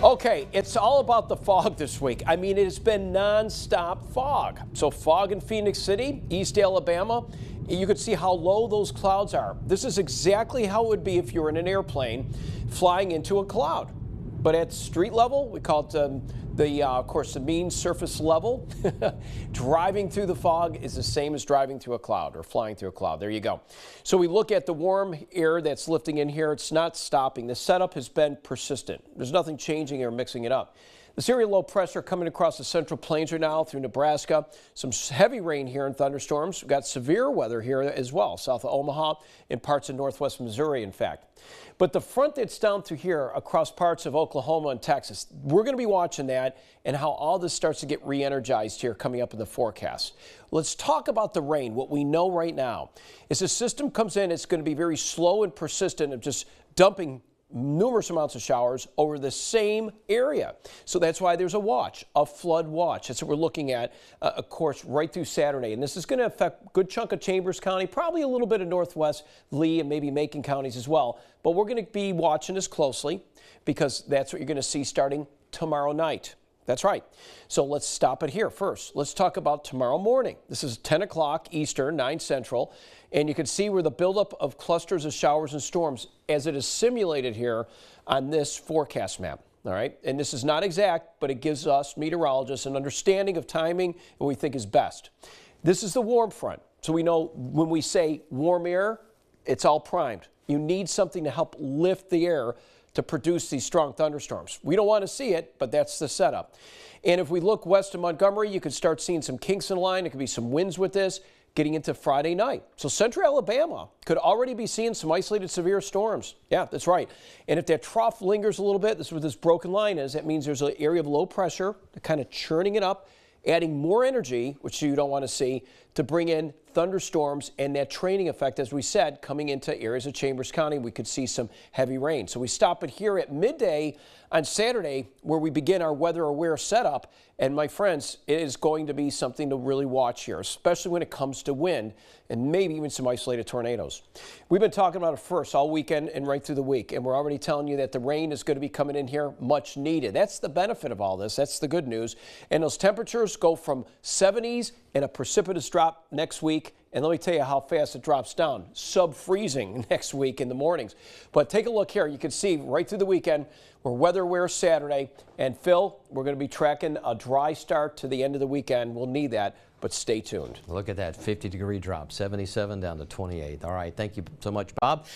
Okay, it's all about the fog this week. I mean, it has been non-stop fog. So fog in Phoenix City, East Alabama. You can see how low those clouds are. This is exactly how it would be if you were in an airplane flying into a cloud. But at street level, we call it of course, the mean surface level. Driving through the fog is the same as driving through a cloud or flying through a cloud. There you go. So we look at the warm air that's lifting in here. It's not stopping. The setup has been persistent. There's nothing changing or mixing it up. This area low pressure coming across the central plains right now through Nebraska. Some heavy rain here and thunderstorms. We've got severe weather here as well, south of Omaha and parts of northwest Missouri, in fact. But the front that's down through here across parts of Oklahoma and Texas, we're going to be watching that and how all this starts to get re-energized here coming up in the forecast. Let's talk about the rain. What we know right now is the system comes in, it's going to be very slow and persistent of just dumping numerous amounts of showers over the same area. So that's why there's a flood watch. That's what we're looking at, of course, right through Saturday. And this is going to affect a good chunk of Chambers County, probably a little bit of northwest Lee and maybe Macon counties as well. But we're going to be watching this closely because that's what you're going to see starting tomorrow night. That's right. So let's stop it here first. Let's talk about tomorrow morning. This is 10 o'clock Eastern, 9 Central, and you can see where the buildup of clusters of showers and storms as it is simulated here on this forecast map. All right, and this is not exact, but it gives us meteorologists an understanding of timing and what we think is best. This is the warm front. So we know when we say warm air, it's all primed. You need something to help lift the air to produce these strong thunderstorms. We don't want to see it, but that's the setup. And if we look west of Montgomery, you could start seeing some kinks in the line. It could be some winds with this getting into Friday night. So central Alabama could already be seeing some isolated severe storms. Yeah, that's right. And if that trough lingers a little bit, this is what this broken line is. That means there's an area of low pressure, kind of churning it up, adding more energy, which you don't want to see, to bring in thunderstorms and that training effect, as we said, coming into areas of Chambers County, we could see some heavy rain. So we stop it here at midday on Saturday where we begin our weather aware setup. And my friends, it is going to be something to really watch here, especially when it comes to wind and maybe even some isolated tornadoes. We've been talking about it first all weekend and right through the week, and we're already telling you that the rain is going to be coming in here much needed. That's the benefit of all this. That's the good news. And those temperatures go from 70s and a precipitous drop next week. And let me tell you how fast it drops down. Sub-freezing next week in the mornings. But take a look here. You can see right through the weekend, we're weather aware Saturday. And Phil, we're going to be tracking a dry start to the end of the weekend. We'll need that, but stay tuned. Look at that 50-degree drop, 77 down to 28. All right, thank you so much, Bob.